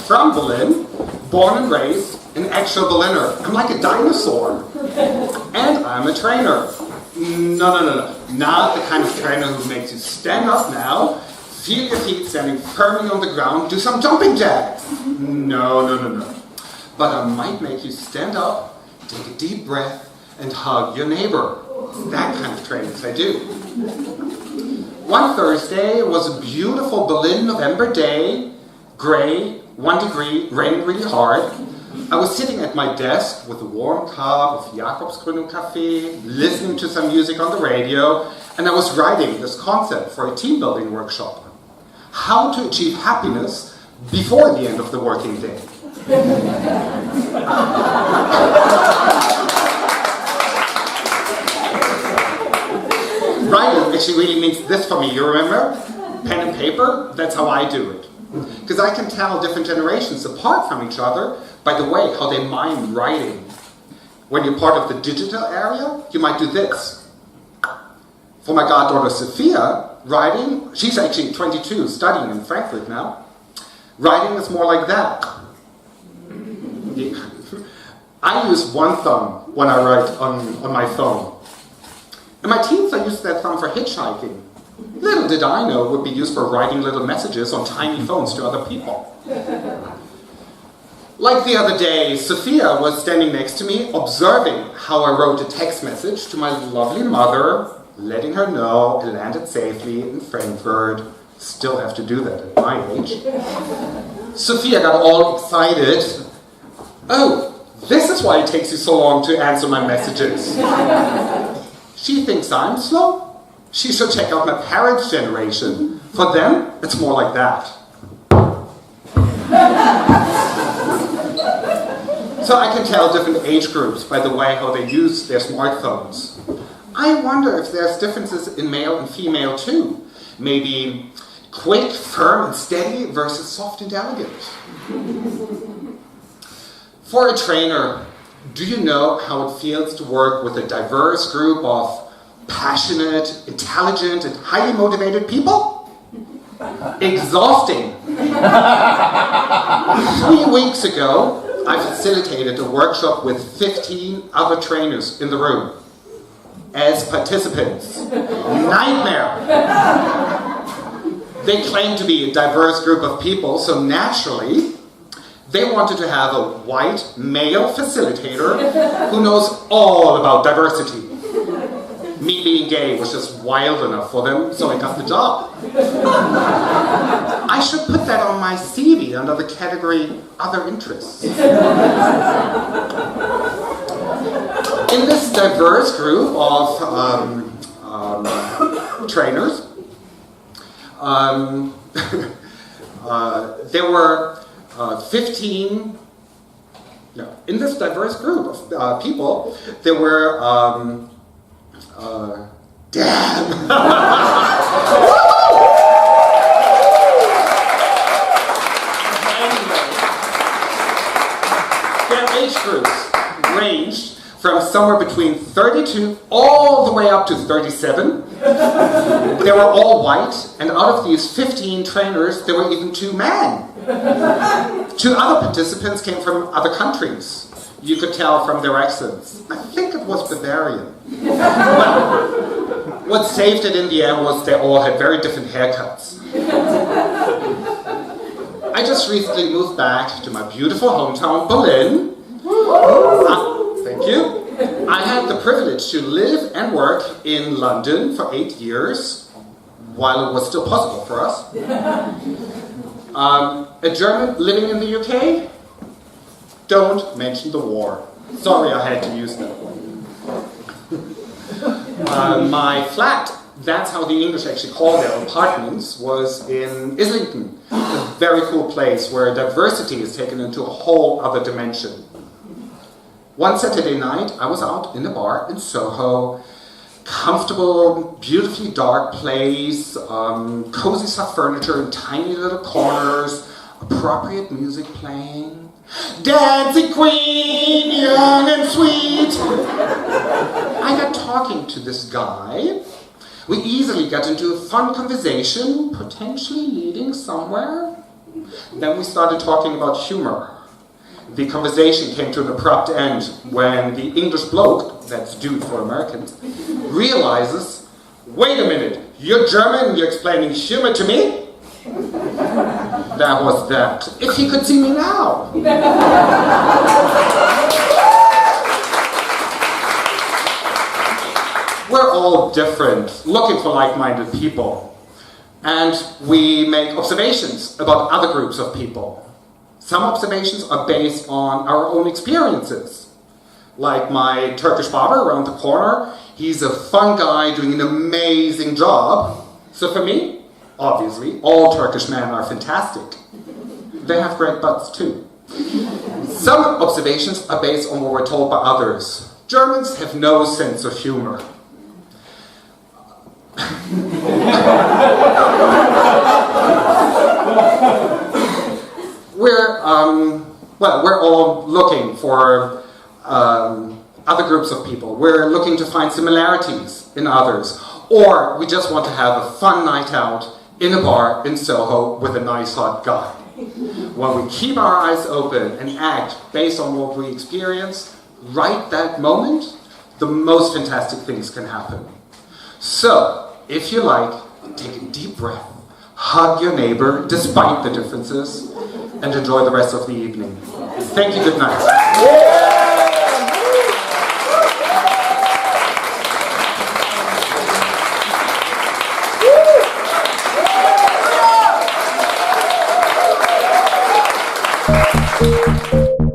from Berlin, born and raised, an actual Berliner. I'm like a dinosaur. And I'm a trainer. No. Not the kind of trainer who makes you stand up now, feel your feet standing firmly on the ground, do some jumping jacks. No. But I might make you stand up, take a deep breath, and hug your neighbor. That kind of trainings I do. One Thursday, it was a beautiful Berlin November day, gray, 1 degree, raining really hard. I was sitting at my desk with a warm cup of Jakobsgrüner coffee, listening to some music on the radio, and I was writing this concept for a team building workshop. How to achieve happiness before the end of the working day. Writing actually really means this for me, you remember? Pen and paper, that's how I do it. Because I can tell different generations apart from each other by the way how they mind writing. When you're part of the digital area, you might do this. For my goddaughter Sophia, writing, she's actually 22, studying in Frankfurt now. Writing is more like that. I use one thumb when I write on my phone. In my teens, I used that thumb for hitchhiking. Little did I know it would be used for writing little messages on tiny phones to other people. Like the other day, Sophia was standing next to me, observing how I wrote a text message to my lovely mother, letting her know I landed safely in Frankfurt. Still have to do that at my age. Sophia got all excited. Oh, this is why it takes you so long to answer my messages. She thinks I'm slow. She should check out my parents' generation. For them, it's more like that. So I can tell different age groups by the way how they use their smartphones. I wonder if there's differences in male and female too. Maybe quick, firm, and steady versus soft and delicate. For a trainer, do you know how it feels to work with a diverse group of passionate, intelligent, and highly motivated people? Exhausting. 3 weeks ago, I facilitated a workshop with 15 other trainers in the room as participants. Nightmare. They claim to be a diverse group of people, so naturally, they wanted to have a white male facilitator who knows all about diversity. Me being gay was just wild enough for them, so I got the job. I should put that on my CV under the category Other Interests. In this diverse group of trainers, there were 15, in this diverse group of people, there were, damn! Their age groups ranged from somewhere between 32 all the way up to 37. They were all white, and out of these 15 trainers, there were even 2 men. 2 other participants came from other countries. You could tell from their accents. I think it was Bavarian. But what saved it in the end was they all had very different haircuts. I just recently moved back to my beautiful hometown, Berlin. Thank you. I had the privilege to live and work in London for 8 years, while it was still possible for us. A German living in the UK? Don't mention the war. Sorry I had to use that one. My flat, that's how the English actually call their apartments, was in Islington. A very cool place where diversity is taken into a whole other dimension. One Saturday night, I was out in a bar in Soho. Comfortable, beautifully dark place, cozy soft furniture in tiny little corners, appropriate music playing. Dancing Queen, young and sweet. I got talking to this guy. We easily got into a fun conversation, potentially leading somewhere. Then we started talking about humor. The conversation came to an abrupt end when the English bloke, that's dude for Americans, realizes, wait a minute, you're German and you're explaining humor to me? That was that. If he could see me now. We're all different, looking for like-minded people. And we make observations about other groups of people. Some observations are based on our own experiences. Like my Turkish barber around the corner, he's a fun guy doing an amazing job. So for me, obviously, all Turkish men are fantastic. They have great butts too. Some observations are based on what we're told by others. Germans have no sense of humor. We're all looking for other groups of people. We're looking to find similarities in others. Or we just want to have a fun night out in a bar in Soho with a nice hot guy. When we keep our eyes open and act based on what we experience, right that moment, the most fantastic things can happen. So, if you like, take a deep breath, hug your neighbor despite the differences, and enjoy the rest of the evening. Thank you, good night. Thank you.